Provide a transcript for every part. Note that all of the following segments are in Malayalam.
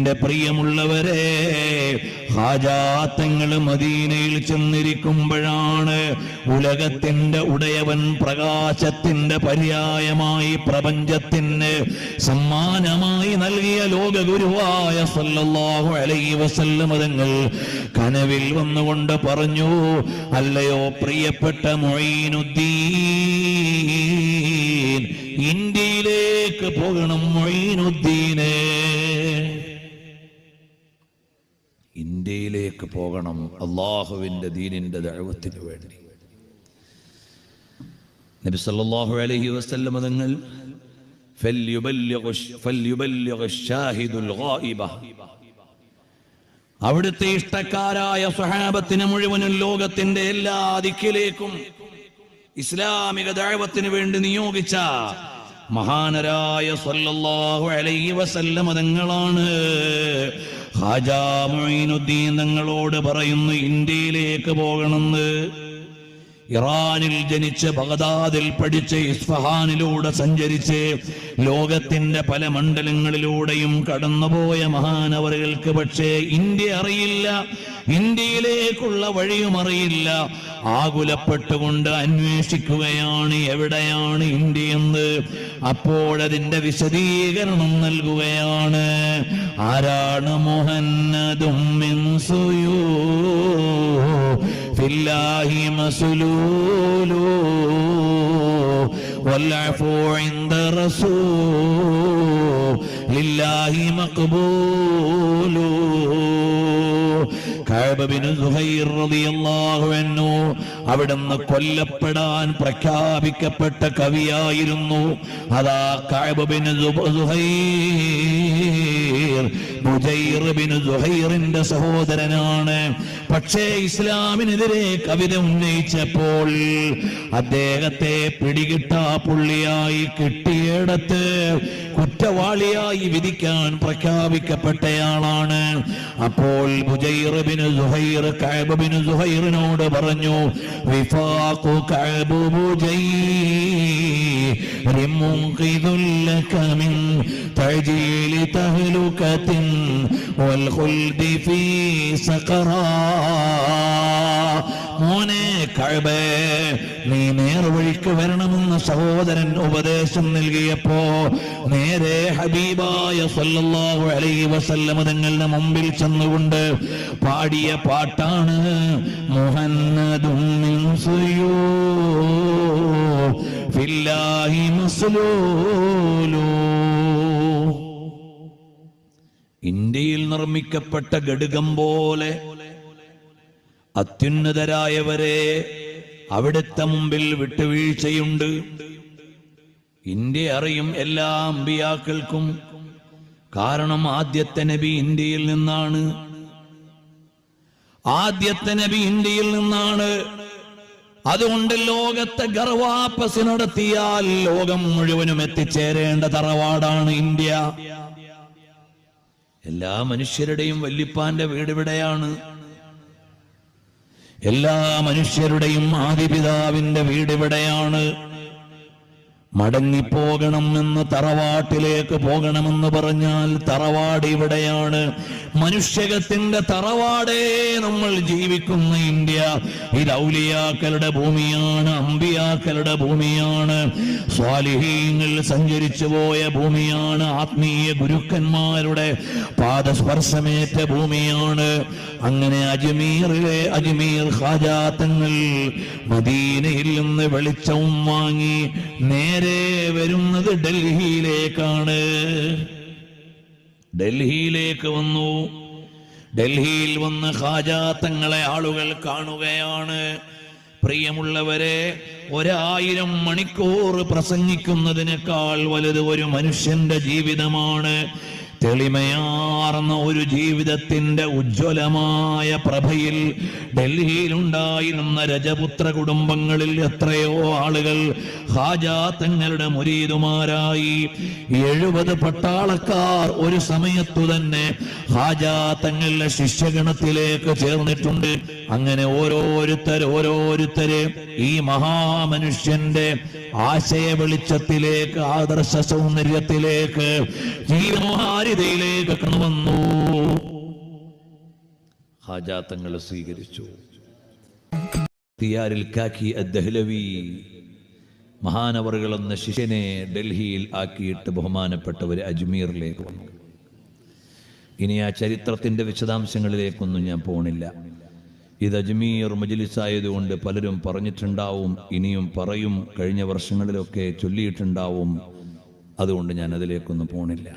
എന്റെ പ്രിയമുള്ളവരെ, ഹാജാത്തങ്ങൾ മദീനയിൽ ചെന്നിരിക്കുമ്പോഴാണ് ഉലകത്തിന്റെ ഉടയവൻ പ്രകാശത്തിന്റെ പര്യായമായി പ്രപഞ്ചത്തിന് സമ്മാനമായി നൽകിയ ലോകഗുരുവായ സല്ലല്ലാഹു അലൈഹി വസല്ലം തങ്ങൾ കനവിൽ വന്നുകൊണ്ട് പറഞ്ഞു, അല്ലയോ പ്രിയപ്പെട്ട മുഈനുദ്ദീൻ, ഇന്ത്യയിലേക്ക് പോകണം മുഈനുദ്ദീനെ, ഇന്ത്യയിലേക്ക് പോകണം അള്ളാഹുവിന്റെ ദീനിന്റെ ദഅവത്തിന് വേണ്ടി. നബി സല്ലല്ലാഹു അലൈഹി വസല്ലം തങ്ങൾ ഫൽയുബല്ലിഗു അശ്ശാഹിദുൽ ഗായിബ, അവിടുത്തെ ഇഷ്ടക്കാരായ സ്വഹാബത്തിനെ മുഴുവനും ലോകത്തിന്റെ എല്ലാ ദിക്കിലേക്കും ഇസ്ലാമിക ദഅവത്തിന് വേണ്ടി നിയോഗിച്ച മഹാനരായ സല്ലല്ലാഹു അലൈഹി വസല്ലം തങ്ങളാണ് ഹാജാ മുഈനുദ്ദീൻ തങ്ങളോട് പറയുന്നു ഇന്ത്യയിലേക്ക് പോകണമെന്ന്. ഇറാനിൽ ജനിച്ച് ബഗ്ദാദിൽ പഠിച്ച് ഇസ്ഫഹാനിലൂടെ സഞ്ചരിച്ച് ലോകത്തിന്റെ പല മണ്ഡലങ്ങളിലൂടെയും കടന്നുപോയ മഹാനവറുകൾക്ക് പക്ഷേ ഇന്ത്യ അറിയില്ല, ഇന്ത്യയിലേക്കുള്ള വഴിയും അറിയില്ല. ആകുലപ്പെട്ടുകൊണ്ട് അന്വേഷിക്കുകയാണ് എവിടെയാണ് ഇന്ത്യയെന്ന്. അപ്പോഴതിന്റെ വിശദീകരണം നൽകുകയാണ്. ആരാണ് മുഹമ്മദും മിൻ സുയൂ ഫില്ലാഹി മസ്ലൂലു വൽഅഫു ഇൻദ റസൂലില്ലാഹി മഖ്ബൂലു. കഅബ് ബിൻ സുഹൈർ റളിയല്ലാഹു അൻഹു അവിടുന്ന് കൊല്ലപ്പെടാൻ പ്രഖ്യാപിക്കപ്പെട്ട കവിയായിരുന്നു. അതാ കഅബ് ബിൻ സുഹൈർ ബുജൈർ ബിൻ സുഹൈറിന്റെ സഹോദരനാണ്. പക്ഷേ ഇസ്ലാമിനെതിരെ കവിത ഉന്നയിച്ചപ്പോൾ അദ്ദേഹത്തെ പിടികിട്ടാപ്പുള്ളിയായി കിട്ടിയിടത്ത് കുറ്റവാളിയായി വിധിക്കാൻ പ്രഖ്യാപിക്കപ്പെട്ടയാളാണ്. അപ്പോൾ ബുജൈർ ബിൻ സുഹൈർ കഅബ് ബിൻ സുഹൈറിനോട് പറഞ്ഞു, വിഫാഖു കഅബ് ബുജൈർ മുൻഖിദുൽ ലക മിൻ തഅജീലി തഹ്ലുകത്തിൻ വൽ ഖുൽദി ഫീ സഖറാ. മോനെ കഅബേ, നീ നേർവഴിക്ക് വരണമെന്ന് സഹോദരൻ ഉപദേശം നൽകിയപ്പോ നേരെ ഹബീബായ സല്ലല്ലാഹു അലൈഹി വസല്ലം തങ്ങളുടെ മുമ്പിൽ ചെന്നുകൊണ്ട് പാടിയ പാട്ടാണ് മുഹമ്മദും മിൻ സുയൂ ഫില്ലാഹി മസ്ലൂലു. ഇന്ത്യയിൽ നിർമ്മിക്കപ്പെട്ട ഘടകം പോലെ അത്യുന്നതരായവരെ അവിടുത്തെ മുമ്പിൽ വിട്ടുവീഴ്ചയുണ്ട്. ഇന്ത്യ അറിയും എല്ലാ അമ്പിയാക്കൾക്കും. കാരണം ആദ്യത്തെ നബി ഇന്ത്യയിൽ നിന്നാണ്. ആദ്യത്തെ നബി ഇന്ത്യയിൽ നിന്നാണ്. അതുകൊണ്ട് ലോകത്തെ ഗർവാപ്പസ് നടത്തിയാൽ ലോകം മുഴുവനും എത്തിച്ചേരേണ്ട തറവാടാണ് ഇന്ത്യ. എല്ലാ മനുഷ്യരുടെയും വല്ലിപ്പാന്റെ വീട് ഇവിടെയാണ്. എല്ലാ മനുഷ്യരുടെയും ആദിപിതാവിന്റെ വീട് ഇവിടെയാണ്. മടങ്ങിപ്പോകണമെന്ന് തറവാട്ടിലേക്ക് പോകണമെന്ന് പറഞ്ഞാൽ തറവാട് ഇവിടെയാണ്. മനുഷ്യകത്തിന്റെ തറവാടേ നമ്മൾ ജീവിക്കുന്ന ഇന്ത്യ. ഇത് ഔലിയാക്കളുടെ ഭൂമിയാണ്, അമ്പിയാക്കളുടെ ഭൂമിയാണ്, സ്വാലിഹീങ്ങൾ സഞ്ചരിച്ചു പോയ ഭൂമിയാണ്, ആത്മീയ ഗുരുക്കന്മാരുടെ പാദസ്പർശമേറ്റ ഭൂമിയാണ്. അങ്ങനെ അജ്മീറിലെ അജ്മീർ ഖാജാ തങ്ങൾ മദീനയിൽ നിന്ന് വെളിച്ചവും വാങ്ങി നേരെ വരുന്നത് ഡൽഹിയിലേക്കാണ്. ഡൽഹിയിലേക്ക് വന്നു. ഡൽഹിയിൽ വന്ന് ഖാജാ തങ്ങളെ ആളുകൾ കാണുകയാണ്. പ്രിയമുള്ളവരെ, 1000 മണിക്കൂർ പ്രസംഗിക്കുന്നതിനേക്കാൾ വലുത് ഒരു മനുഷ്യന്റെ ജീവിതമാണ്. തെളിമയാർന്ന ഒരു ജീവിതത്തിന്റെ ഉജ്ജ്വലമായ പ്രഭയിൽ ഡൽഹിയിലുണ്ടായിരുന്ന രജപുത്ര കുടുംബങ്ങളിൽ എത്രയോ ആളുകൾ ഖാജാ തങ്ങളുടെ മുരീദുമാരായി. 70 പട്ടാളക്കാർ ഒരു സമയത്തു തന്നെ ഖാജാ തങ്ങളുടെ ശിഷ്യഗണത്തിലേക്ക് ചേർന്നിട്ടുണ്ട്. അങ്ങനെ ഓരോരുത്തരെ ഈ മഹാമനുഷ്യന്റെ ആശയ വെളിച്ചത്തിലേക്ക്, ആദർശ സൗന്ദര്യത്തിലേക്ക്, ജീവഹാരിതയിലേക്ക് കടന്നുവന്നു. ഹാജാത്തങ്ങൾ സ്വീകരിച്ചു. തിയാരിൽ കാക്കി അദ്ദഹ്ലവി മഹാനവറുകൾ എന്ന ശിഷ്യനെ ഡൽഹിയിൽ ആക്കിയിട്ട് ബഹുമാനപ്പെട്ടവർ അജ്മീറിലേക്ക് വന്നു. ഇനി ആ ചരിത്രത്തിൻ്റെ വിശദാംശങ്ങളിലേക്കൊന്നും ഞാൻ പോണില്ല. ഇത് അജ്മീർ മജ്ലിസ് ആയതുകൊണ്ട് പലരും പറഞ്ഞിട്ടുണ്ടാവും, ഇനിയും പറയും, കഴിഞ്ഞ വർഷങ്ങളിലൊക്കെ ചൊല്ലിയിട്ടുണ്ടാവും. അതുകൊണ്ട് ഞാൻ അതിലേക്കൊന്നും പോണില്ല.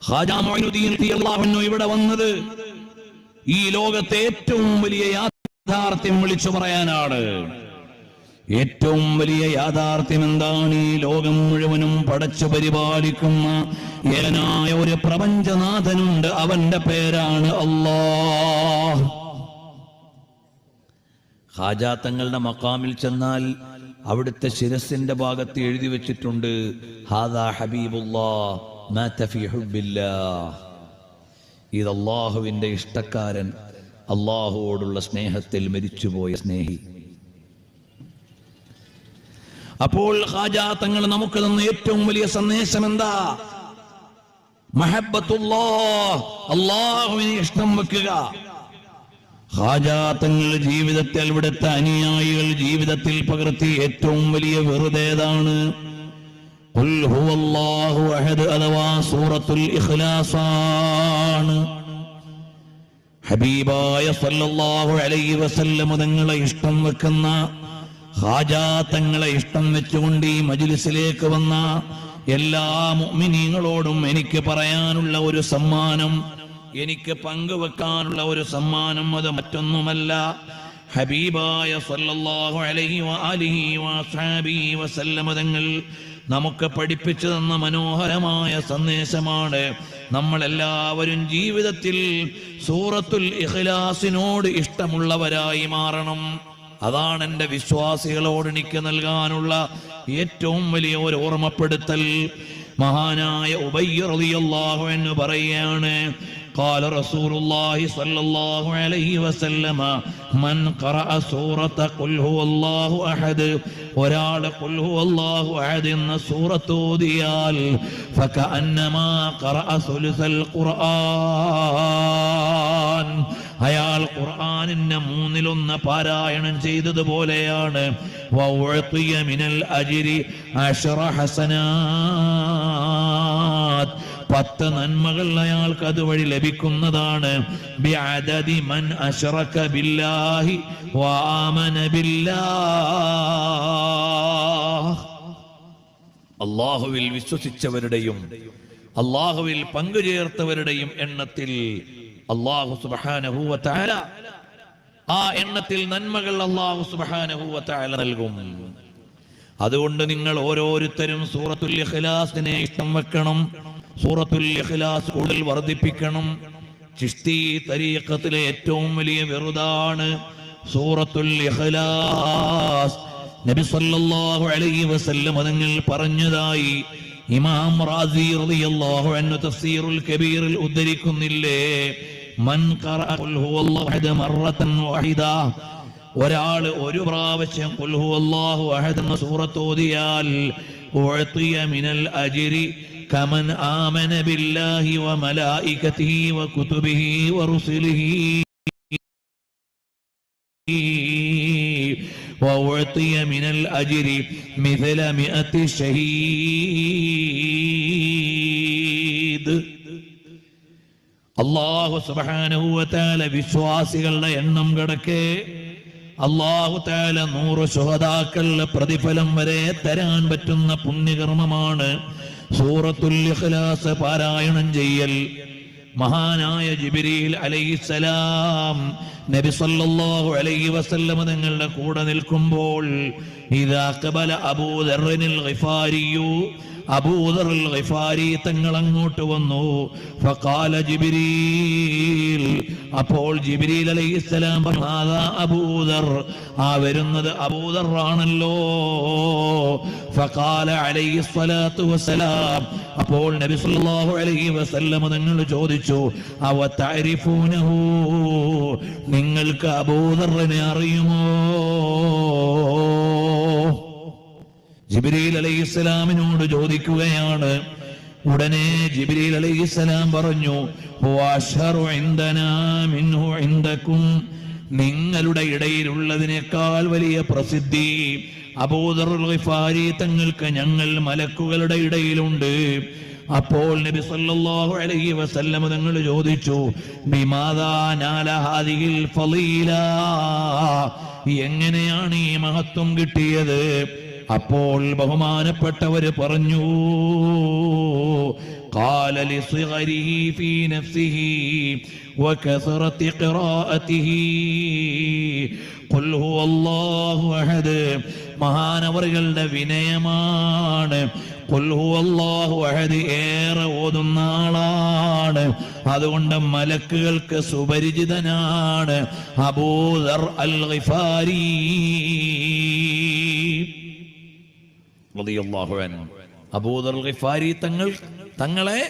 ഖാജാ മുഈനുദ്ദീൻ റളിയല്ലാഹു അൻഹു ഇവിടെ വന്നത് ഈ ലോകത്തെ ഏറ്റവും വലിയ യാഥാർത്ഥ്യം വിളിച്ചു പറയാനാണ്. ഏറ്റവും വലിയ യാഥാർത്ഥ്യം എന്താണ്? ഈ ലോകം മുഴുവനും പടച്ചു പരിപാലിക്കുന്ന ഏകനായ ഒരു പ്രപഞ്ചനാഥനുണ്ട്. അവന്റെ പേരാണ് അല്ലാഹ്. ഖാജാ തങ്ങളുടെ മഖാമിൽ ചെന്നാൽ അവിടുത്തെ ശിരസിന്റെ ഭാഗത്ത് എഴുതി വെച്ചിട്ടുണ്ട്, ഹാദാ ഹബീബുല്ലാഹ് മാത ഫീ ഹുബ്ബില്ലാഹ്. ഇത് അല്ലാഹുവിന്റെ ഇഷ്ടക്കാരൻ, അല്ലാഹുവോടുള്ള സ്നേഹത്തിൽ മരിച്ചുപോയ സ്നേഹി. അപ്പോൾ ഖാജാ തങ്ങൾ നമുക്ക് തന്ന ഏറ്റവും വലിയ സന്ദേശം എന്താ? മഹബ്ബത്തുല്ലാഹ്, അല്ലാഹുവിനെ ഇഷ്ടം വെക്കുക. ഖാജാ തങ്ങൾ ജീവിതത്തിൽ, ഇവിടുത്തെ അനുയായികൾ ജീവിതത്തിൽ പകർത്തി ഏറ്റവും വലിയ വെറുതേതാണ്? ഖുൽ ഹുവല്ലാഹു അഹദ് അഥവാ സൂറത്തുൽ ഇഖ്ലാസ് ആണ്. ഹബീബായ സല്ലല്ലാഹു അലൈഹി വസല്ലം തങ്ങളെ ഇഷ്ടം വെക്കുന്ന, ഖാജാ തങ്ങളെ ഇഷ്ടം വെച്ചുകൊണ്ട് ഈ മജ്ലിസിലേക്ക് വന്ന എല്ലാ മുഅ്മിനീങ്ങളോടും എനിക്ക് പറയാനുള്ള ഒരു സമ്മാനം, എനിക്ക് പങ്കുവെക്കാനുള്ള ഒരു സമ്മാനം, അത് മറ്റൊന്നുമല്ല, ഹബീബായ സല്ലല്ലാഹു അലൈഹി വആലിഹി വസഹബിഹി വസല്ലം തങ്ങൾ നമുക്ക് പഠിപ്പിച്ചു തന്ന മനോഹരമായ സന്ദേശമാണ്. നമ്മളെല്ലാവരും ജീവിതത്തിൽ സൂറത്തുൽ ഇഖ്ലാസിനോട് ഇഷ്ടമുള്ളവരായി മാറണം. അതാണ് എൻ്റെ വിശ്വാസികളോട് എനിക്ക് നൽകാനുള്ള ഏറ്റവും വലിയ ഒരു ഓർമ്മപ്പെടുത്തൽ. മഹാനായ ഉബയ്യ് റളിയല്ലാഹു അൻഹു പറയാണ്, قال رسول الله صلى الله عليه وسلم من قرأ سورة قل هو الله أحد ഒരാൾ ഖുൽ ഹുവല്ലാഹു അഹദ് എന്ന സൂറത്ത് ഓതിയാൽ ഫകഅന്നമാ ഖറഅ സുലുസൽ ഖുർആൻ, അയാൾ ഖുർആനിന്റെ 1/3 പാരായണം ചെയ്തതുപോലെയാണ്. വഉഅതിയ മിനൽ അജ്രി 10 ഹസനാത്ത്, 10 നന്മകൾ അയാൾക്ക് അതുവഴി ലഭിക്കുന്നതാണ്. ബിഅദദി മൻ അശ്റക ബില്ലാഹി വആമന ബില്ലാഹ്, അല്ലാഹുവിൽ വിശ്വസിച്ചവരുടെയും അല്ലാഹുവിൽ പങ്കുചേർത്തവരുടെയും എണ്ണത്തിൽ അല്ലാഹു സുബ്ഹാനഹു വ തആല, ആ എണ്ണത്തിൽ നന്മകൾ അല്ലാഹു സുബ്ഹാനഹു വ തആല നൽകും. അതുകൊണ്ട് നിങ്ങൾ ഓരോരുത്തരും സൂറത്തുൽ ഇഖ്ലാസിനെ ഇഷ്ടം വെക്കണം, സൂറത്തുൽ ഇഖ്ലാസ് കൂടുതൽ വർദ്ധിപ്പിക്കണം. ചിശ്തി തരീഖത്തിലെ ഏറ്റവും വലിയ വിറുദാണ് സൂറത്തുൽ ഇഖ്ലാസ്. നബി സല്ലല്ലാഹു അലൈഹി വസല്ലം തങ്ങൾ പറഞ്ഞതായി ഇമാം റാസി റളിയല്ലാഹു അൻഹു തഫ്സീറുൽ കബീറിൽ ഉദ്ധരിക്കുന്നില്ലേ, മൻ ഖറഅ ഖുൽ ഹുവല്ലാഹു അഹദ മറത്തൻ വഹിദ, ഒരാൾ ഒരു പ്രാവശ്യം ഖുൽ ഹുവല്ലാഹു അഹദ് എന്ന സൂറത്ത് ഓതിയാൽ ഉഅതിയ മിനൽ അജ്രി കമൻ ആമന ബില്ലാഹി വമലായികതിഹി വകുതുബിഹി വറുസുലിഹി وأعطي من الأجر مثل 100 شهيد. അല്ലാഹു സുബ്ഹാനഹു വ തആല വിശ്വാസികളുടെ എണ്ണം കടക്കെ അല്ലാഹു തആല 100 ശുഹദാക്കളുടെ പ്രതിഫലം വരെ തരാൻ പറ്റുന്ന പുണ്യകർമ്മമാണ് സൂറത്തുൽ ഇഖ്ലാസ് പാരായണം ചെയ്യൽ. മഹാനായ ജിബ്രീൽ അലൈഹിസ്സലാം നബി സല്ലല്ലാഹു അലൈഹി വസല്ലം തങ്ങളുടെ കൂടെ നിൽക്കുമ്പോൾ ഇദാ ഖബല അബൂ ദർറിൽ ഗിഫാരിയു, അബൂദർ അൽ ഗിഫാരി തങ്ങൾ അങ്ങോട്ട് വന്നു. ഫഖാല ജിബ്രീൽ, അപ്പോൾ ജിബ്രീൽ അലൈഹിസ്സലാം പറഞ്ഞു, ഹാദാ അബൂദർ, ആ വരുന്നത് അബൂദർ ആണല്ലോ. ഫഖാല അലൈഹിസ്സലാത്തു വസ്സലാം, അപ്പോൾ നബി സല്ലല്ലാഹു അലൈഹി വസല്ലം തങ്ങൾ ചോദിച്ചു, അവ തഅരിഫൂനഹു, നിങ്ങൾക്ക് അബൂദറിനെ അറിയുമോ? ജിബ്രീൽ അലൈഹിസ്സലാമിനോട് ചോദിക്കുകയാണ്. ഉടനെ ജിബ്രീൽ അലൈഹിസ്സലാം പറഞ്ഞു, വഅശ്ഹറു ഇൻദനാ മിൻഹു ഇൻദകും, നിങ്ങളുടെ ഇടയിലുള്ളതിനേക്കാൾ വലിയ പ്രസിദ്ധി അബൂദർ അൽ ഗിഫാരി തങ്ങൾക്ക് ഞങ്ങൾ മലക്കുകളുടെ ഇടയിലുണ്ട്. അപ്പോൾ നബി സല്ലല്ലാഹു അലൈഹി വസല്ലം തങ്ങൾ ചോദിച്ചു, ബിമാദാ നാല ഹാദിഹിൽ ഫളീല, എങ്ങനെയാണ് ഈ മഹത്വം കിട്ടിയത്? അപ്പോൾ ബഹുമാനപ്പെട്ടവര് പറഞ്ഞു, ഖാല ലിസ്ഗരിഹി ഫീ നഫ്സിഹി വകസറതി ഖിറാഅതിഹി ഖുൽ ഹുവല്ലാഹു അഹദ്, മഹാനവറുകളുടെ വിനയമാണ്. ഖുൽ ഹുവല്ലാഹു അഹദ് ഏറെ ഓതുന്ന ആളാണ്, അതുകൊണ്ട് മലക്കുകൾക്ക് സുപരിചിതനാണ് അബൂദർ അൽ ഗിഫാരി റളിയല്ലാഹു അൻഹു. അബൂദർ അൽ ഗിഫാരി തങ്ങളെ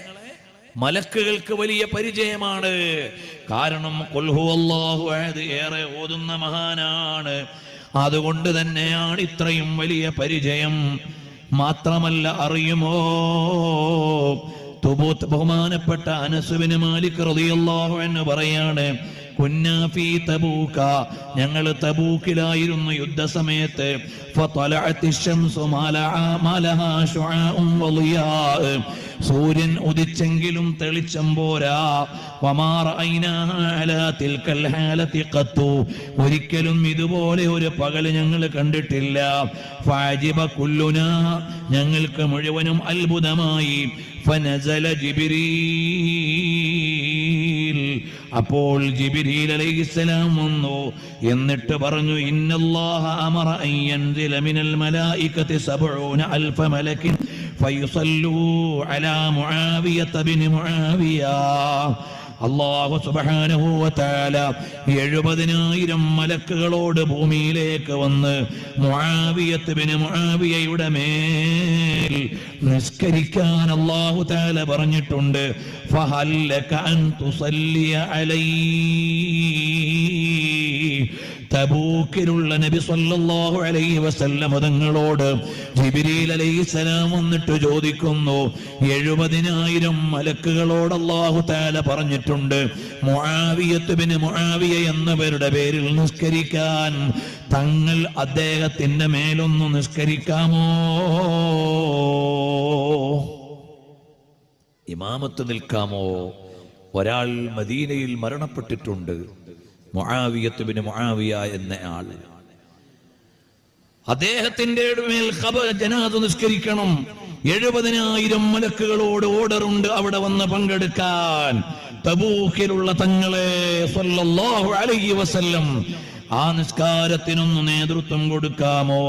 മലക്കുകൾക്ക് വലിയ പരിചയമാണ്. കാരണം ഖുൽ ഹുവല്ലാഹു അഹദ് ഏറെ ഓതുന്ന മഹാനാണ്, അതുകൊണ്ട് തന്നെയാണ് ഇത്രയും വലിയ പരിചയം. മാത്രമല്ല, അറിയുമോ, ബഹുമാനപ്പെട്ട അനസ് ബിൻ മാലിക് റളിയല്ലാഹു അൻഹു പറയാണ്, കുന്നാ ഫീ തബൂക, ഞങ്ങൾ തബൂക്കിലായിരുന്നു യുദ്ധസമയത്ത്. ഫതലഅത്തി ശംസു മാലഹാ ശുആഉൻ വളിയാ, സൂര്യൻ ഉദിച്ചെങ്കിലും തെളിച്ചം പോരാ. വമാ റഅയ്നാഹാ അലാ തിൽകൽ ഹാലതി ഖത്തു, ഒരിക്കലും ഇതുപോലെ ഒരു പകൽ ഞങ്ങൾ കണ്ടിട്ടില്ല. ഫഅജിബ കുല്ലുനാ, ഞങ്ങൾക്ക് മുഴുവനും അത്ഭുതമായി. ഫനസല ജിബ്രീൽ, അപ്പോൾ ജിബ്രീൽ അലൈഹിസ്സലാം വന്നു. എന്നിട്ട് പറഞ്ഞു, ഇന്നല്ലാഹ അമറ അൻ യൻസില മിനൽ മലായികതി 70,000 മലകിൻ ഫയുസല്ലൂ അലാ മുആവിയത ബിൻ മുആവിയ. അല്ലാഹു സുബ്ഹാനഹു വ തആല 70,000 മലക്കുകളോട് ഭൂമിയിലേക്ക് വന്ന് മുആവിയത്ത് ബിൻ മുആവിയയുടെ മേൽ നിസ്കരിക്കാൻ അല്ലാഹു തആല പറഞ്ഞിട്ടുണ്ട്. ഫഹല്ലക അൻ തുസല്ലി അലൈഹി, തബൂക്കിലുള്ള നബി സല്ലല്ലാഹു അലൈഹി വസല്ലം തങ്ങളോട് ജിബ്രീൽ അലൈഹിസ്സലാം വന്നിട്ട് ചോദിക്കുന്നു, 70,000 മലക്കുകളോട് അല്ലാഹു തആല പറഞ്ഞിട്ടുണ്ട് മുആവിയത്ത് ബിൻ മുആവിയ എന്നവരുടെ പേരിൽ നിസ്കരിക്കാൻ, തങ്ങൾ അദ്ദേഹത്തിന്റെ മേലൊന്ന് നിസ്കരിക്കാമോ? ഇമാമത്ത് നിൽക്കാമോ? ഒരാൾ മദീനയിൽ മരണപ്പെട്ടിട്ടുണ്ട്, മുആവിയത്ത് ബിൻ മുആവിയ എന്ന ആൾ. അദ്ദേഹത്തിന്റെ മേൽ ജനാസ നിസ്കരിക്കണം. 70,000 മലക്കുകളോട് ഓർഡറുണ്ട് അവിടെ വന്ന് പങ്കെടുക്കാൻ. തബൂക്കിലുള്ള തങ്ങളെ സല്ലല്ലാഹു അലൈഹി വസല്ലം ആ നിസ്കാരത്തിനൊന്ന് നേതൃത്വം കൊടുക്കാമോ?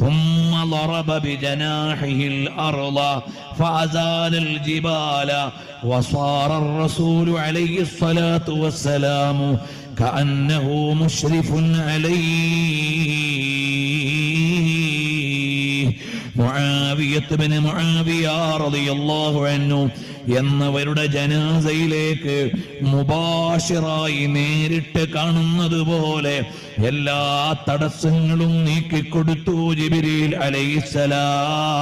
ثم ضرب بجناحه الأرض فأزال الجبال وصار الرسول عليه الصلاة والسلام كأنه مشرف عليه. മുആവിയത്ത് ബിൻ മുആവിയ റളിയല്ലാഹു അൻഹു എന്നവരുടെ ജനാസയിലേക്ക് മുബാശിറായി നേരിട്ട് കാണുന്നത് പോലെ എല്ലാ തടസ്സങ്ങളും നീക്കിക്കൊടുത്തു ജിബ്രീൽ അലൈഹിസ്സലാം.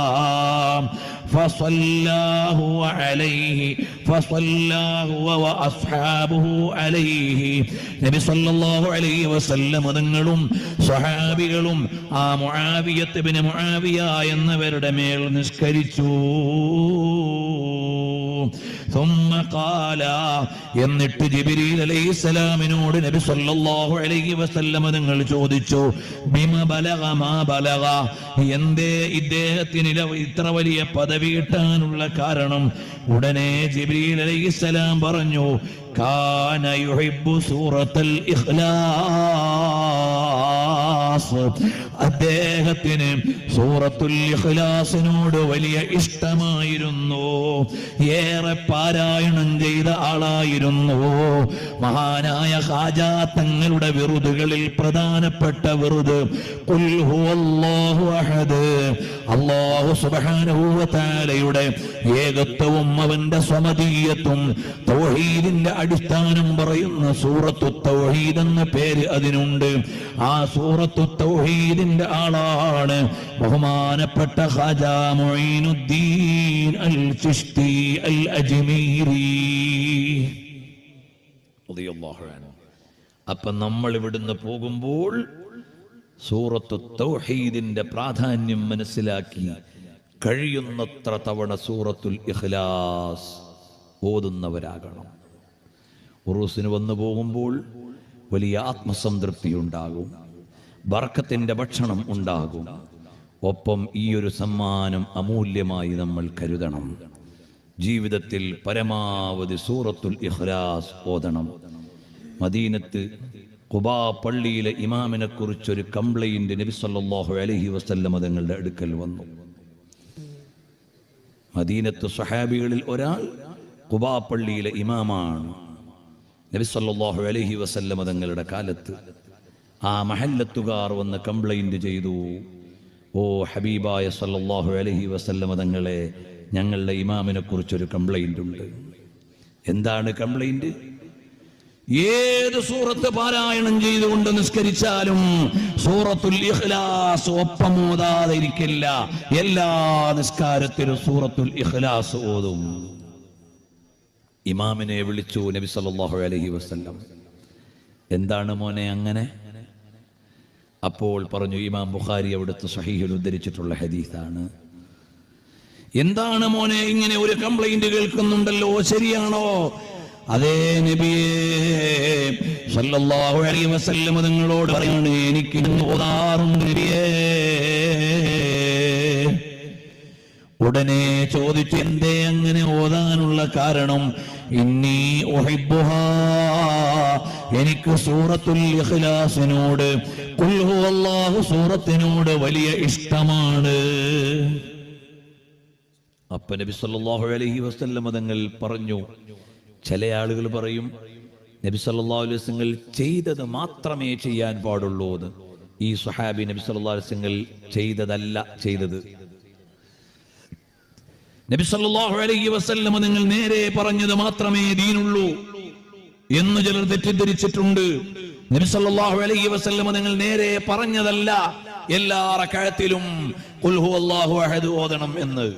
فصلاه عليه فصلاه واصحابه عليه, നബി സല്ലല്ലാഹു അലൈഹി വസല്ലം തങ്ങളും സ്വഹാബികളും ആ മുആവിയത്ത് ബിൻ മുആവിയ എന്നവരുടെ മേൽ നിസ്കരിച്ചു. ثم قال, എന്നിട്ട് ജിബ്രീൽ അലൈഹിസ്സലാമിനോട് നബി സല്ലല്ലാഹു അലൈഹി വസല്ലം തങ്ങൾ ചോദിച്ചു, ബിമ ബലഗ മാ ബലഗ, എന്തേ ഇദ്ദേഹത്തിന് ഇത്ര വലിയ പദവി കിട്ടാനുള്ള കാരണം? ഉടനെ ജിബ്രീൽ അലൈഹിസ്സലാം പറഞ്ഞു, കാന യുഹിബ്ബു സൂറത്തുൽ ഇഖ്ലാസ്, ഇഖ്ലാസ്. അദ്ദേഹത്തിന് സൂറത്തുൽ ഇഖ്ലാസിനോട് വലിയ ഇഷ്ടമായിരുന്നു. ഏറെ പാരായണം ചെയ്ത ആളായിരുന്നു. മഹാനായ ഖാജാ തങ്ങളുടെ വിറുദുകളിൽ പ്രധാനപ്പെട്ട വിറുദ് ഖുൽ ഹുവല്ലാഹു അഹദ്, അല്ലാഹു സുബ്ഹാനഹു വ തആലയുടെ ഏകത്വവും അവന്റെ സ്വമദീയത്തും തൗഹീദിന്റെ അടിസ്ഥാനം പറയുന്ന സൂറത്തു തൗഹീദ് എന്ന പേര് അതിനുണ്ട്. ആ സൂറത്തു തൗഹീദിന്റെ ആളാണ് ബഹുമാനപ്പെട്ട ഖാജാ മുഈനുദ്ദീൻ അൽ ചിശ്തി അൽ അജ്മീരി റളിയല്ലാഹു അൻഹു. അപ്പൊ നമ്മൾ ഇവിടുന്ന് പോകുമ്പോൾ സൂറത്തു തൗഹീദിന്റെ പ്രാധാന്യം മനസ്സിലാക്കി കഴിയുന്നത്ര തവണ സൂറത്തുൽ ഇഖ്ലാസ് ഓതുന്നവരാകണം. ഉറൂസിന് വന്നു പോകുമ്പോൾ വലിയ ആത്മസംതൃപ്തി ഉണ്ടാകും, ബർക്കത്തിന്റെ ഭക്ഷണം ഉണ്ടാകും. ഒപ്പം ഈ ഒരു സമ്മാനം അമൂല്യമായി നമ്മൾ കരുതണം. ജീവിതത്തിൽ പരമാവധി സൂറത്തുൽ ഇഖ്ലാസ് ഓതണം. മദീനത്ത് ഖുബാ പള്ളിയിലെ ഇമാമിനെ കുറിച്ചൊരു കംപ്ലൈന്റ് നബി സല്ലല്ലാഹു അലൈഹി വസല്ലം തങ്ങളുടെ അടുക്കൽ വന്നു. മദീനത്ത് സ്വഹാബികളിൽ ഒരാൾ ഖുബാ പള്ളിയിലെ ഇമാമാണ്. നബി സല്ലല്ലാഹു അലൈഹി വസല്ലം തങ്ങളുടെ കാലത്ത് ആ മഹല്ലത്തുകാർ വന്ന് കംപ്ലൈന്റ് ചെയ്തു, ഓ ഹബീബായ സല്ലല്ലാഹു അലൈഹി വസല്ലം തങ്ങളെ, ഞങ്ങളുടെ ഇമാമിനെ കുറിച്ചൊരു കംപ്ലൈന്റ് ഉണ്ട്. എന്താണ് കംപ്ലൈന്റ്? ഏത് സൂറത്ത് പാരായണം ചെയ്തുകൊണ്ട് നിസ്കരിച്ചാലും സൂറത്തുൽ ഇഖ്ലാസ് ഒപ്പം ഓതാതെ ഇരിക്കില്ല. എല്ലാ നിസ്കാരത്തിലും സൂറത്തുൽ ഇഖ്ലാസ് ഓതും. ഇമാമിനെ വിളിച്ചു നബി സല്ലല്ലാഹു അലൈഹി വസല്ലം, എന്താണ് മോനെ അങ്ങനെ? അപ്പോൾ പറഞ്ഞു, ഇമാം ബുഖാരി അവിടുത്തെ സ്വഹീഹിൽ ഉദ്ധരിച്ചിട്ടുള്ള ഹദീസാണ്. എന്താണ് മോനെ ഇങ്ങനെ ഒരു കംപ്ലൈന്റ് കേൾക്കുന്നുണ്ടല്ലോ, ശരിയാണോ? അതേ നബിയേ സല്ലല്ലാഹു അലൈഹി വസല്ലം നിങ്ങളോട് പറയാണ്, എനിക്ക് ഓതാറുണ്ട് നബിയേ. ഉടനെ ചോദിച്ചു, എന്തേ അങ്ങനെ ഓതാനുള്ള കാരണം? ഇന്നി ഉഹിബ്ബുഹാ, എനിക്ക് സൂറത്തുൽ ഇഖ്ലാസിനോട്, ഖുൽ ഹുവല്ലാഹു സൂറത്തിനോട് വലിയ ഇഷ്ടമാണ്. അപ്പൊ നബി സല്ലല്ലാഹു അലൈഹി വസല്ലം തങ്ങൾ പറഞ്ഞു, ചില ആളുകൾ പറയും നബി സല്ലല്ലാഹു അലൈഹി വസല്ലം ചെയ്തത് മാത്രമേ ചെയ്യാൻ പാടുള്ളൂ എന്ന്. ഈ സ്വഹാബി നബി സല്ലല്ലാഹു അലൈഹി വസല്ലം ചെയ്തതല്ല ചെയ്തത്. നബി സല്ലല്ലാഹു അലൈഹി വസല്ലം നിങ്ങൾ നേരെ പറഞ്ഞത് മാത്രമേ ദീനുള്ളൂ എന്ന് ചിലർ തെറ്റിദ്ധരിച്ചിട്ടുണ്ട്. നബി സല്ലല്ലാഹു അലൈഹി വസല്ലം നിങ്ങൾ നേരെ പറഞ്ഞതല്ല എല്ലാ റക്അത്തിലും ഖുൽ ഹുവല്ലാഹു അഹദ് ഓതണം എന്ന്.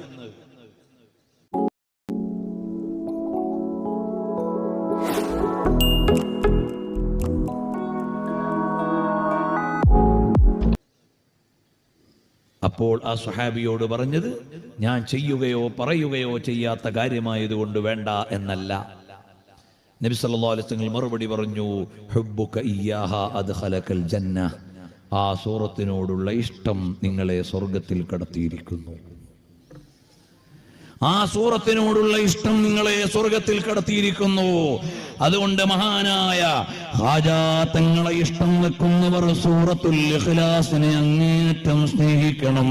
അപ്പോൾ ആ സ്വഹാബിയോട് പറഞ്ഞത്, ഞാൻ ചെയ്യുകയോ പറയുകയോ ചെയ്യാത്ത കാര്യമായതുകൊണ്ട് വേണ്ട എന്നല്ല. നബി സല്ലല്ലാഹു അലൈഹി വസല്ലം മറുപടി പറഞ്ഞു, ഹുബ്ബുക ഇയ്യാഹ അദ്ഖലകൽ ജന്ന, ആ സൂറത്തിനോടുള്ള ഇഷ്ടം നിങ്ങളെ സ്വർഗ്ഗത്തിൽ കടത്തിയിരിക്കുന്നു. ആ സൂറത്തിനോടുള്ള ഇഷ്ടം നിങ്ങളെ സ്വർഗ്ഗത്തിൽ കടത്തിയിരിക്കുന്നു. അതുകൊണ്ട് മഹാനായ ഖാജാ തങ്ങളെ ഇഷ്ടം വെക്കുന്നവർ സൂറത്തുൽ ഇഖ്ലാസിനെ അങ്ങേയറ്റം സ്നേഹിക്കണം.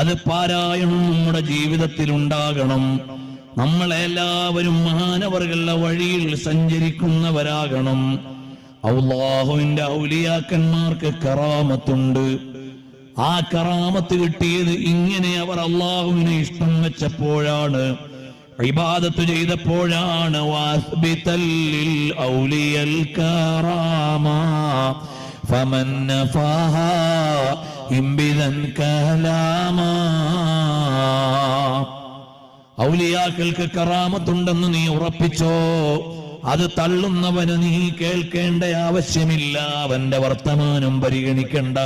അത് പാരായണം നമ്മുടെ ജീവിതത്തിൽ ഉണ്ടാകണം. നമ്മളെല്ലാവരും മഹാനവറുകളുടെ വഴിയിൽ സഞ്ചരിക്കുന്നവരാകണം. അല്ലാഹുവിന്റെ ഔലിയാക്കന്മാർക്ക് കറാമത്തുണ്ട്. ആ കറാമത്ത് കിട്ടിയത് ഇങ്ങനെ അവർ അല്ലാഹുവിനെ ഇഷ്ടം വെച്ചപ്പോഴാണ്, ഇബാദത്ത് ചെയ്തപ്പോഴാണ്. വാസ്ബിതൽ ലിൽ ഔലിയൽ കറാമ ഫമൻ നഫാഹാ ഇംബിദൻ കലാമ. ഔലിയാക്കൾക്ക് കറാമത്തുണ്ടെന്ന് നീ ഉറപ്പിച്ചോ, അത് തള്ളുന്നവന് നീ കേൾക്കേണ്ട ആവശ്യമില്ല, അവന്റെ വർത്തമാനം പരിഗണിക്കണ്ട.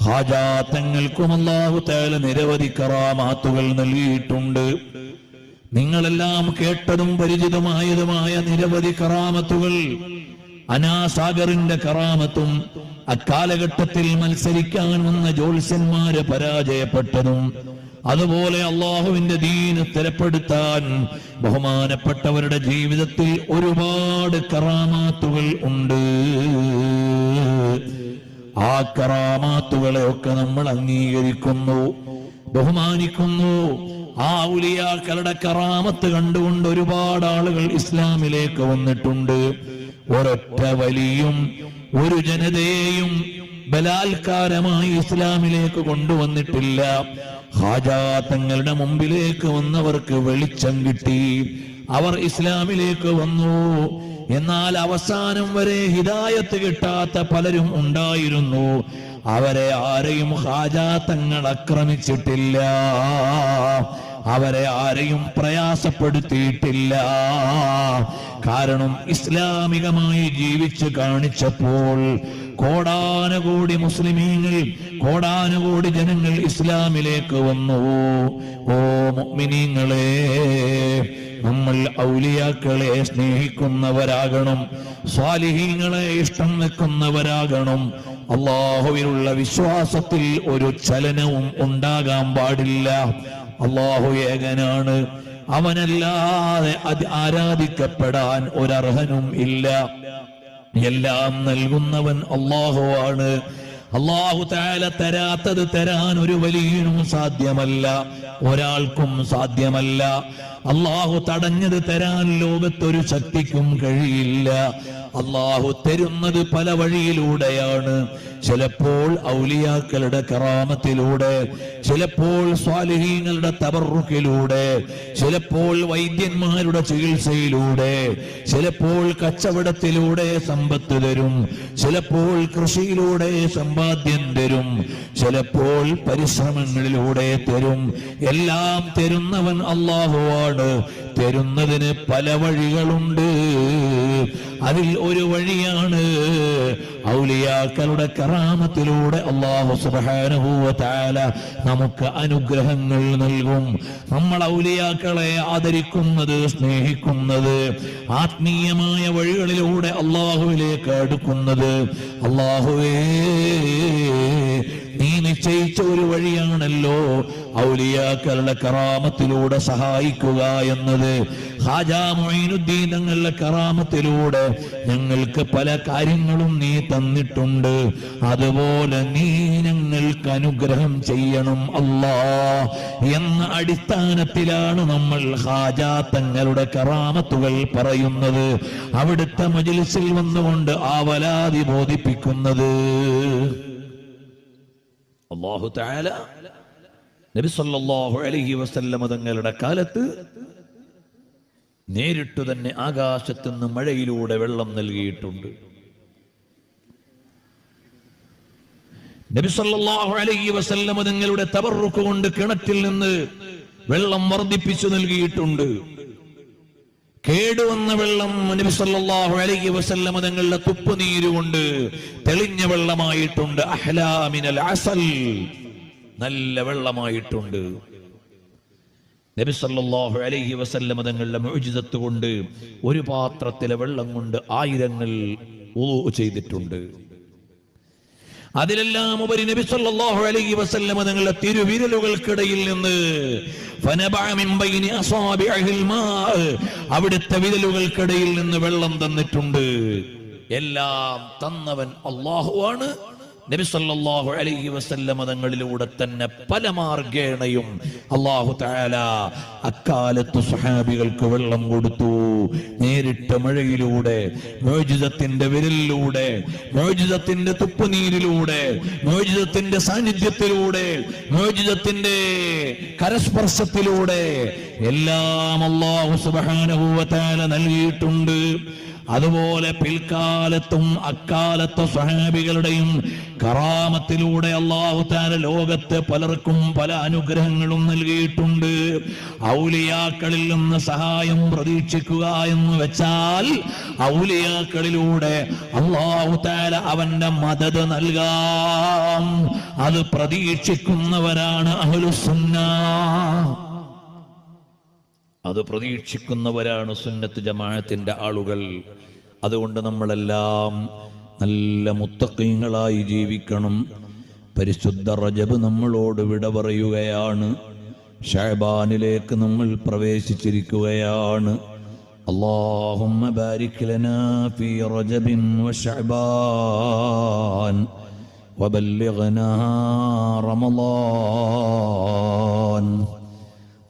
ഖാജാ തങ്ങൾക്കും അല്ലാഹു തആല നിരവധി കറാമാത്തുകൾ നൽകിയിട്ടുണ്ട്. നിങ്ങളെല്ലാം കേട്ടതും പരിചിതമായതുമായ നിരവധി കറാമത്തുകൾ. അനാസാഗറിന്റെ കറാമത്തും അക്കാലഘട്ടത്തിൽ മത്സരിക്കാൻ വന്ന ജ്യോത്സ്യന്മാര് പരാജയപ്പെട്ടതും, അതുപോലെ അള്ളാഹുവിന്റെ ദീന് സ്ഥിരപ്പെടുത്താൻ ബഹുമാനപ്പെട്ടവരുടെ ജീവിതത്തിൽ ഒരുപാട് കറാമാത്തുകൾ ഉണ്ട്. ആ കറാമാത്തുകളെ ഒക്കെ നമ്മൾ അംഗീകരിക്കുന്നു, ബഹുമാനിക്കുന്നു. ആ ഔലിയാക്കളുടെ കറാമത്ത് കണ്ടുകൊണ്ട് ഒരുപാട് ആളുകൾ ഇസ്ലാമിലേക്ക് വന്നിട്ടുണ്ട്. ഒരൊറ്റ വലിയും ഒരു ജനതയെയും ബലാത്കാരമായി ഇസ്ലാമിലേക്ക് കൊണ്ടുവന്നിട്ടില്ല. ഖാജാ തങ്ങളുടെ മുമ്പിലേക്ക് വന്നവർക്ക് വെളിച്ചം കിട്ടി, അവർ ഇസ്ലാമിലേക്ക് വന്നു. എന്നാൽ അവസാനം വരെ ഹിദായത്ത് കിട്ടാത്ത പലരും ഉണ്ടായിരുന്നു. അവരെ ആരെയും ഖാജാ തങ്ങൾ ആക്രമിച്ചിട്ടില്ല, അവരെ ആരെയും പ്രയാസപ്പെടുത്തിയിട്ടില്ല. കാരണം ഇസ്ലാമികമായി ജീവിച്ച് കാണിച്ചപ്പോൾ കോടാനുകോടി മുസ്ലിമീങ്ങൾ, കോടാനുകോടി ജനങ്ങൾ ഇസ്ലാമിലേക്ക് വന്നു. ഓ മുഅ്മിനീങ്ങളെ, നമ്മൾ ഔലിയാക്കളെ സ്നേഹിക്കുന്നവരാകണം, സ്വാലിഹീങ്ങളെ ഇഷ്ടം വെക്കുന്നവരാകണം. അല്ലാഹുവിലുള്ള വിശ്വാസത്തിൽ ഒരു ചലനവും ഉണ്ടാകാൻ പാടില്ല. അല്ലാഹു ഏകനാണ്, അവനല്ലാതെ ആരാധിക്കപ്പെടാൻ ഒരർഹനും ഇല്ല. എല്ലാം നൽകുന്നവൻ അല്ലാഹുവാണ്. അല്ലാഹു തആല തരാത്തത് തരാൻ ഒരു വലിയനും സാധ്യമല്ല, ഒരാൾക്കും സാധ്യമല്ല. അല്ലാഹു തടഞ്ഞത് തരാൻ ലോകത്തൊരു ശക്തിക്കും കഴിയില്ല. അല്ലാഹു തരുന്നത് പല വഴിയിലൂടെയാണ്. ചിലപ്പോൾ ഔലിയാക്കളുടെ കറാമത്തിലൂടെ, ചിലപ്പോൾ സ്വാലിഹീങ്ങളുടെ തബറുക്കിലൂടെ, ചിലപ്പോൾ വൈദ്യന്മാരുടെ ചികിത്സയിലൂടെ, ചിലപ്പോൾ കച്ചവടത്തിലൂടെ സമ്പത്ത് തരും, ചിലപ്പോൾ കൃഷിയിലൂടെ സമ്പാദ്യം തരും, ചിലപ്പോൾ പരിശ്രമങ്ങളിലൂടെ തരും. എല്ലാം തരുന്നവൻ അല്ലാഹുവാണ്. തരുന്നതിന് പല വഴികളുണ്ട്. അതിൽ ഒരു വഴിയാണ് ഔലിയാക്കളുടെ കറാമത്തിലൂടെ അല്ലാഹു സുബ്ഹാനഹു വ തആല നമുക്ക് അനുഗ്രഹങ്ങൾ നൽകും. നമ്മൾ ഔലിയാക്കളെ ആദരിക്കുന്നത്, സ്നേഹിക്കുന്നത്, ആത്മീയമായ വഴികളിലൂടെ അല്ലാഹുവിലേക്ക് അടുക്കുന്നത്. അല്ലാഹുവേ, നീ നിശ്ചയിച്ച ഒരു വഴിയാണല്ലോ ഔലിയാക്കളുടെ കറാമത്തിലൂടെ സഹായിക്കുക എന്നത്. ഖാജാ മുഈനുദ്ദീൻ തങ്ങളുടെ കറാമത്തിലൂടെ ഞങ്ങൾക്ക് പല കാര്യങ്ങളും നീ തന്നിട്ടുണ്ട്. അതുപോലെ നീ ഞങ്ങൾക്ക് അനുഗ്രഹം ചെയ്യണം അല്ലാഹ് എന്ന അടിസ്ഥാനത്തിലാണ് നമ്മൾ ഖാജാ തങ്ങളുടെ കറാമത്തുകൾ പറയുന്നത്, അവിടുത്തെ മജ്‌ലിസിൽ വന്നുകൊണ്ട് ആവലാതി ബോധിപ്പിക്കുന്നത്. അല്ലാഹു തആല നബി സല്ലല്ലാഹു അലൈഹി വസല്ലം തങ്ങളുടെ കാലത്ത് നേരിട്ട് തന്നെ ആകാശത്ത് നിന്ന് മഴയിലൂടെ വെള്ളം നൽകിയിട്ടുണ്ട്. നബി സല്ലല്ലാഹു അലൈഹി വസല്ലം തങ്ങളുടെ തബറുക്ക് കൊണ്ട് കിണറ്റിൽ നിന്ന് വെള്ളം വർദ്ധിപ്പിച്ചു നൽകിയിട്ടുണ്ട്. കേടുവന്ന വെള്ളം നബി സല്ലല്ലാഹു അലൈഹി വസല്ലം തങ്ങളുടെ തുപ്പുനീരുകൊണ്ട് തെളിഞ്ഞ വെള്ളമായിട്ടുണ്ട്. അഹ്ലാ മിനൽ അസൽ, നല്ല വെള്ളമായിട്ടുണ്ട്. നബി സല്ലല്ലാഹു അലൈഹി വസല്ലം തങ്ങളുടെ മുഅ്ജിസത്ത് കൊണ്ട് ഒരു പാത്രത്തിലെ വെള്ളം കൊണ്ട് ആയിരങ്ങൾ വുളൂ ചെയ്തിട്ടുണ്ട്. അതിലെല്ലാം ഉപരി നബി സല്ലല്ലാഹു അലൈഹി വസല്ലം തങ്ങളുടെ തിരുവിരലുകൾക്കിടയിൽ നിന്ന് ഫനബഅ മിൻ ബൈനി അസാബിഇൽ മാ, അവിടുത്തെ വിരലുകൾക്കിടയിൽ നിന്ന് വെള്ളം തന്നിട്ടുണ്ട്. എല്ലാം തന്നവൻ അല്ലാഹുവാണ്. നബി സല്ലല്ലാഹു അലൈഹി വസല്ലം തങ്ങളിലൂടെ തന്നെ പല മാർഗേണയും അല്ലാഹു തആല അക്കാലത്ത് സ്വഹാബികൾക്ക് വെള്ളം കൊടുത്തു. നേരിട്ട് മഴയിലൂടെ, മുഅ്ജിസത്തിന്റെ വിരലിലൂടെ, മുഅ്ജിസത്തിന്റെ തുപ്പുനീരിലൂടെ, മുഅ്ജിസത്തിന്റെ സാന്നിധ്യത്തിലൂടെ, മുഅ്ജിസത്തിന്റെ കരസ്പർശത്തിലൂടെ എല്ലാം അല്ലാഹു സുബ്ഹാനഹു വ തആല നൽകിയിട്ടുണ്ട്. അതുപോലെ പിൽക്കാലത്തും അക്കാലത്തെ സ്വഹാബികളുടെയും കറാമത്തിലൂടെ അല്ലാഹു തആല ലോകത്തെ പലർക്കും പല അനുഗ്രഹങ്ങളും നൽകിയിട്ടുണ്ട്. ഔലിയാക്കളിൽ നിന്ന് സഹായം പ്രതീക്ഷിക്കുക എന്ന് വെച്ചാൽ ഔലിയാക്കളിലൂടെ അല്ലാഹു തആല അവന്റെ മദദ് നൽകാം. അത് പ്രതീക്ഷിക്കുന്നവരാണ് അഹ്ലുസുന്ന, അത് പ്രതീക്ഷിക്കുന്നവരാണ് സുന്നത്ത് ജമാഅത്തിന്റെ ആളുകൾ. അതുകൊണ്ട് നമ്മളെല്ലാം നല്ല മുത്തഖീങ്ങളായി ജീവിക്കണം. പരിശുദ്ധ റജബ് നമ്മളോട് വിട പറയുകയാണ്. ശഅബാനിലേക്ക് നമ്മൾ പ്രവേശിച്ചിരിക്കുകയാണ്. അല്ലാഹുമ്മ ബാരിക് ലനാ ഫീ റജബിൻ വശഅബാൻ وبلغنا رمضان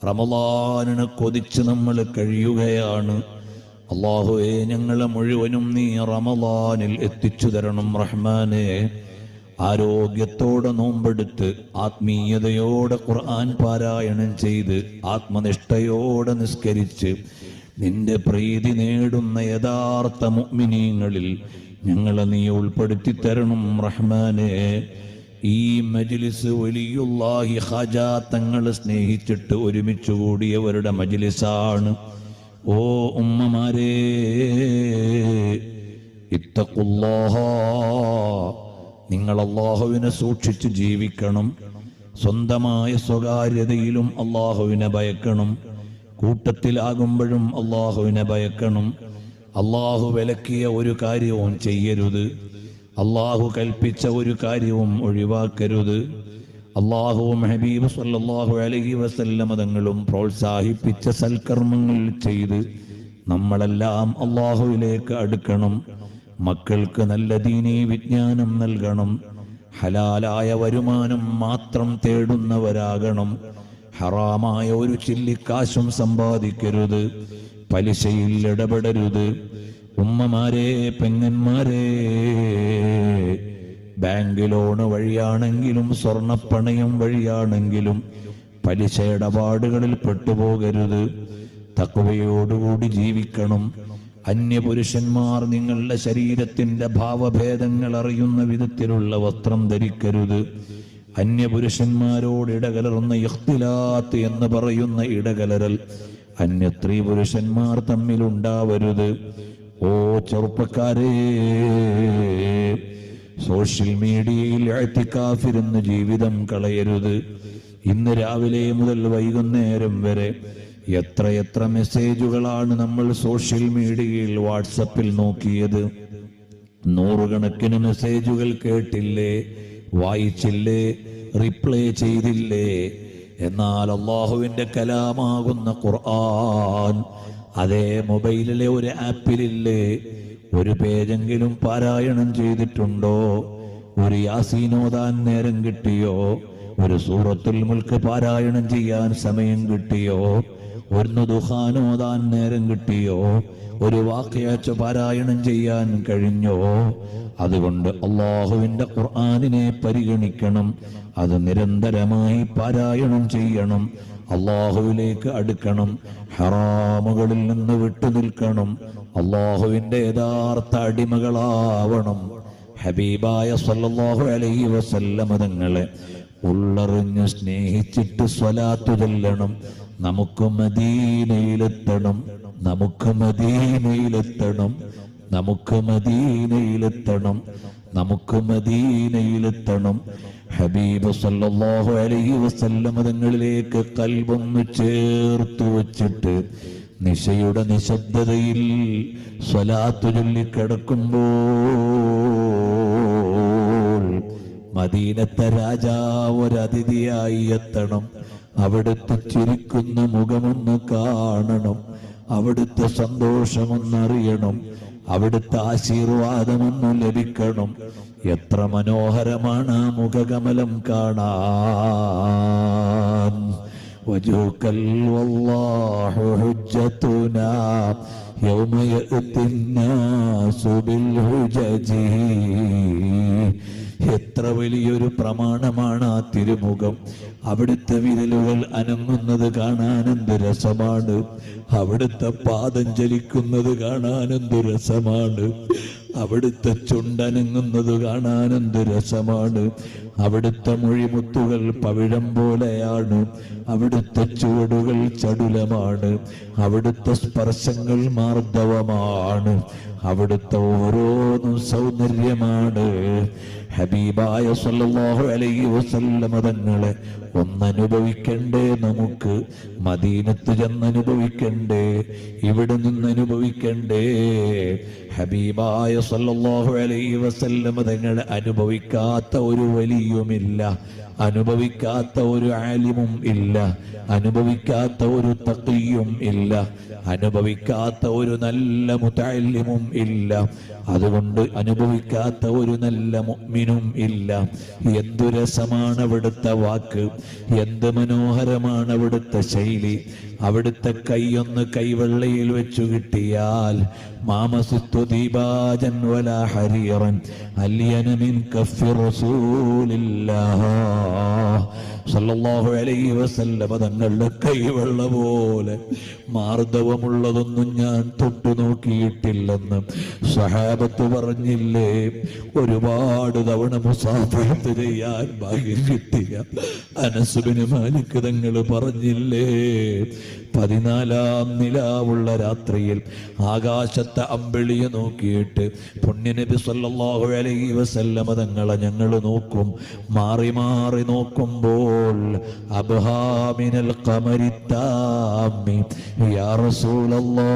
റമളാനിനെ കൊതിച്ച് നമ്മൾ കഴിയുകയാണ്. അല്ലാഹുവേ, ഞങ്ങളെ മുഴുവനും നീ റമളാനിൽ എത്തിച്ചു തരണം റഹ്മാനേ. ആരോഗ്യത്തോടെ നോമ്പെടുത്ത് ആത്മീയതയോടെ ഖുർആൻ പാരായണം ചെയ്ത് ആത്മനിഷ്ഠയോടെ നിസ്കരിച്ച് നിന്റെ പ്രീതി നേടുന്ന യഥാർത്ഥ മുഅ്മിനീങ്ങളിൽ ഞങ്ങളെ നീ ഉൾപ്പെടുത്തി തരണം റഹ്മാനേ. ഈ മജ്ലിസ് വലിയുല്ലാഹി ഖാജ തങ്ങൾ സ്നേഹിച്ചിട്ട് ഒരുമിച്ച് കൂടിയവരുടെ മജ്ലിസാണ്. ഓ ഉമ്മമാരേ, ഇത്തഖുല്ലാഹ, നിങ്ങൾ അല്ലാഹുവിനെ സൂക്ഷിച്ച് ജീവിക്കണം. സ്വന്തമായ സ്വകാര്യതയിലും അല്ലാഹുവിനെ ഭയക്കണം. കൂട്ടത്തിലാകുമ്പോഴും അല്ലാഹുവിനെ ഭയക്കണം. അല്ലാഹു വിലക്കിയ ഒരു കാര്യവും ചെയ്യരുത്. അല്ലാഹു കൽപ്പിച്ച ഒരു കാര്യവും ഒഴിവാക്കരുത്. അല്ലാഹുവും ഹബീബ് സല്ലല്ലാഹു അലൈഹി വസല്ലം തങ്ങളും പ്രോത്സാഹിപ്പിച്ച സൽക്കർമ്മങ്ങൾ ചെയ്ത് നമ്മളെല്ലാം അല്ലാഹുവിലേക്ക് അടുക്കണം. മക്കൾക്ക് നല്ല ദീനീ വിജ്ഞാനം നൽകണം. ഹലാലായ വരുമാനം മാത്രം തേടുന്നവരാകണം. ഹറാമായ ഒരു ചില്ലിക്കാശും സമ്പാദിക്കരുത്. പലിശയിൽ ഇടപെടരുത്. ഉമ്മമാരെ, പെങ്ങന്മാരെ, ബാങ്ക് ലോണ് വഴിയാണെങ്കിലും സ്വർണപ്പണയം വഴിയാണെങ്കിലും പലിശ ഇടപാടുകളിൽ പെട്ടുപോകരുത്. തഖ്വയോടുകൂടി ജീവിക്കണം. അന്യപുരുഷന്മാർ നിങ്ങളുടെ ശരീരത്തിന്റെ ഭാവഭേദങ്ങൾ അറിയുന്ന വിധത്തിലുള്ള വസ്ത്രം ധരിക്കരുത്. അന്യപുരുഷന്മാരോട് ഇടകലർന്ന ഇഖ്തിലാത്ത് എന്ന് പറയുന്ന ഇടകലരൽ അന്യ സ്ത്രീ പുരുഷന്മാർ തമ്മിലുണ്ടാവരുത്. ഓ ചെറുപ്പക്കാരേ, സോഷ്യൽ മീഡിയയിൽ ഇഅ്തികാഫിരുന്ന് ജീവിതം കളയരുത്. ഇന്ന് രാവിലെ മുതൽ വൈകുന്നേരം വരെ എത്രയെത്ര മെസ്സേജുകളാണ് നമ്മൾ സോഷ്യൽ മീഡിയയിൽ വാട്സപ്പിൽ നോക്കിയത്. നൂറുകണക്കിന് മെസ്സേജുകൾ കേട്ടില്ലേ, വായിച്ചില്ലേ, റിപ്ലൈ ചെയ്തില്ലേ? എന്നാൽ അല്ലാഹുവിന്റെ കലാമാകുന്ന ഖുർആൻ അതേ മൊബൈലിലെ ഒരു ആപ്പിലില്ലേ? ഒരു പേജെങ്കിലും പാരായണം ചെയ്തിട്ടുണ്ടോ? ഒരു യാസീൻ ഓതാൻ നേരം കിട്ടിയോ? ഒരു സൂറത്തുൽ മുൽക്ക് പാരായണം ചെയ്യാൻ സമയം കിട്ടിയോ? ഒന്ന് ദുഹാൻ ഓതാൻ നേരം കിട്ടിയോ? ഒരു വാഖിഅത്ത് പാരായണം ചെയ്യാൻ കഴിഞ്ഞോ? അതുകൊണ്ട് അല്ലാഹുവിന്റെ ഖുർആനിനെ പരിഗണിക്കണം. അത് നിരന്തരമായി പാരായണം ചെയ്യണം. അല്ലാഹുവിലേക്ക് അടുക്കണം. ഹറാമുകളിൽ നിന്ന് വിട്ടുനിൽക്കണം. അല്ലാഹുവിന്റെ യഥാർത്ഥ അടിമകളാവണം. ഹബീബായ സല്ലല്ലാഹു അലൈഹി വസല്ലം തങ്ങളെ ഉള്ളറിഞ്ഞ് സ്നേഹിച്ചിട്ട് സ്വലാത്ത് ചൊല്ലണം. നമുക്ക് മദീനയിലെത്തണം. നമുക്ക് മദീനയിലെത്തണം. നമുക്ക് മദീനയിലെത്തണം. നമുക്ക് മദീനയിലെത്തണം. ഹബീബ് സല്ലല്ലാഹു അലൈഹി വസല്ലം തങ്ങളിലേക്ക് കൽബൊന്ന് ചേർത്തു വച്ചിട്ട് നിശയുടെ നിശബ്ദതയിൽ സ്വലാത്ത് ചൊല്ലിക്കിടക്കുമ്പോൾ മദീനത്തെ രാജാവ് ഒരതിഥിയായി എത്തണം. അവിടുത്തെ ചിരിക്കുന്ന മുഖമൊന്ന് കാണണം. അവിടുത്തെ സന്തോഷമൊന്നറിയണം. അവിടുത്തെ ആശീർവാദമൊന്നു ലഭിക്കണം. എത്ര മനോഹരമാണ് ആ മുഖകമലം കാണാൻ. വജൂകൽ വല്ലാഹു ഹുജ്ജതുനാ യൗമ യഅ്തിന്നാസു ബിൽ ഹുജജി. എത്ര വലിയൊരു പ്രമാണമാണ് ആ തിരുമുഖം. അവിടുത്തെ വിരലുകൾ അനങ്ങുന്നത് കാണാൻ എന്ത് രസമാണ്. അവിടുത്തെ പാദം ചലിക്കുന്നത് കാണാൻ എന്ത് രസമാണ്. അവിടുത്തെ ചുണ്ടനങ്ങുന്നത് കാണാൻ എന്ത് രസമാണ്. അവിടുത്തെ മൊഴിമുത്തുകൾ പവിഴം പോലെയാണ്. അവിടുത്തെ ചുവടുകൾ ചടുലമാണ്. അവിടുത്തെ സ്പർശങ്ങൾ മാർദ്ദവമാണ്. അവിടുത്തെ ഓരോന്നും സൗന്ദര്യമാണ്. ഹബീബായ സല്ലല്ലാഹു അലൈഹി വസല്ലം തങ്ങളെ ഒന്നനുഭവിക്കണ്ടേ? നമുക്ക് മദീനത്ത് ചെന്നനുഭവിക്കണ്ടേ? ഇവിടെ നിന്നനുഭവിക്കണ്ടേ? ഹബീബായ സല്ലല്ലാഹു അലൈഹി വസല്ലം തങ്ങളെ അനുഭവിക്കാത്ത ഒരു വലിയുമില്ല. അനുഭവിക്കാത്ത ഒരു ആലിമും ഇല്ല. അനുഭവിക്കാത്ത ഒരു തഖിയും ഇല്ല. അനുഭവിക്കാത്ത ഒരു നല്ല മുതഅല്ലിമും ഇല്ല, അതുകൊണ്ട് അനുഭവിക്കാത്ത ഒരു നല്ല മുഅ്മിനും ഇല്ല. എന്തു രസമാണ് അവിടുത്തെ വാക്ക്, എന്ത് മനോഹരമാണ് അവിടുത്തെ ശൈലി. അവിടുത്തെ കൈയൊന്ന് കൈവെള്ളയിൽ വെച്ചു കിട്ടിയാൽ മാമസിത്തു ദീപാജൻ വലാ ഹരീറൻ അല്യന മിൻ കഫി റസൂലില്ലാഹ് സല്ലല്ലാഹു അലൈഹി വസല്ലം തങ്ങളുടെ കൈവെള്ള പോലെ മാർദ്ദവമുള്ളതൊന്നും ഞാൻ തൊട്ടു നോക്കിയിട്ടില്ലെന്ന് സഹാബത്ത് പറഞ്ഞില്ലേ? ഒരുപാട് തവണ മുസാഫഹത്ത് ചെയ്യാൻ ഭാഗ്യം കിട്ടിയ അനസ് ബിൻ മാലിക് തങ്ങൾ പറഞ്ഞില്ലേ? 14-ാം നിലാവുള്ള രാത്രിയിൽ ആകാശത്തെ അമ്പിളിയെ നോക്കിയിട്ട് പുണ്യനബി സല്ലല്ലാഹു അലൈഹി വസല്ലം തങ്ങളെ ഞങ്ങൾ നോക്കും. മാറി മാറി നോക്കുമ്പോൾ അബ്ഹാമിനൽ ഖമരി താമി യാ റസൂലല്ലാഹ്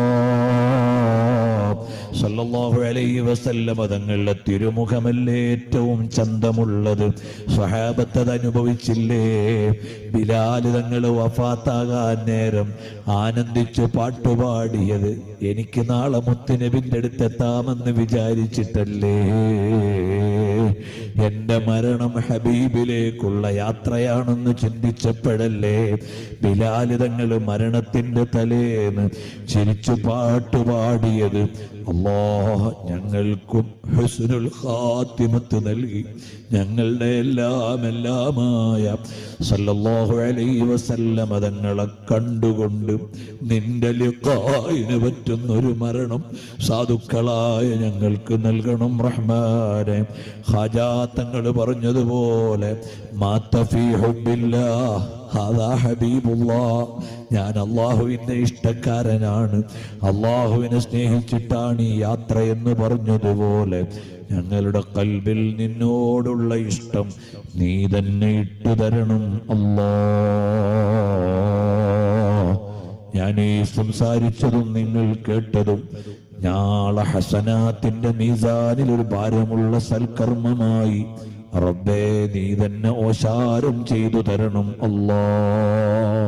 സല്ലല്ലാഹു അലൈഹി വസല്ലം തങ്ങളുടെ തിരുമുഖമല്ലേ ഏറ്റവും ചന്തമുള്ളത്. സ്വഹാബത്ത് അത് അനുഭവിച്ചില്ലേ? ബിലാൽ തങ്ങൾ വഫാത്താകാൻ നേരം ആനന്ദിച്ചു പാട്ടുപാടിയത് എനിക്ക് നാളെ മുത്തുനബിന്റെ അടുത്തെത്താമെന്ന് വിചാരിച്ചിട്ടല്ലേ? എന്റെ മരണം ഹബീബിലേക്കുള്ള യാത്രയാണെന്ന് ചിന്തിച്ചപ്പോഴല്ലേ ബിലാൽ തങ്ങൾ മരണത്തിന്റെ തലേന്ന് ചിരിച്ചു പാട്ടുപാടിയത്? അല്ലാഹ് ഞങ്ങൾക്കും ഹുസ്നുൽ ഖാത്തിമത്ത് നൽകി ഞങ്ങളുടെ എല്ലാമായ സല്ലല്ലാഹു അലൈഹി വസല്ലം തങ്ങളെ കണ്ടുകൊണ്ട് നിന്റെ ലിഖായിന് പറ്റുന്നൊരു മരണം സാധുക്കളായ ഞങ്ങൾക്ക് നൽകണം റഹ്മാനെ. ഖാജാ തങ്ങൾ പറഞ്ഞതുപോലെ മാത ഫീ ഹുബ്ബില്ലാഹ് ഹാദാ ഹബീബുല്ലാഹ്, ഞാൻ അള്ളാഹുവിന്റെ ഇഷ്ടക്കാരനാണ്, അള്ളാഹുവിനെ സ്നേഹിച്ചിട്ടാണ് ഈ യാത്ര എന്ന് പറഞ്ഞതുപോലെ ഞങ്ങളുടെ കൽബിൽ നിന്നോടുള്ള ഇഷ്ടം നീ തന്നെ ഇട്ടു തരണം അല്ലാഹ്. ഞാൻ ഈ സംസാരിച്ചതും നിങ്ങൾ കേട്ടതും നാളെ ഹസനാത്തിന്റെ മീസാനിൽ ഒരു ഭാരമുള്ള സൽക്കർമ്മമായി റബ്ബേ നീ തന്നെ ഓശാരം ചെയ്തു തരണം അല്ലാഹ്.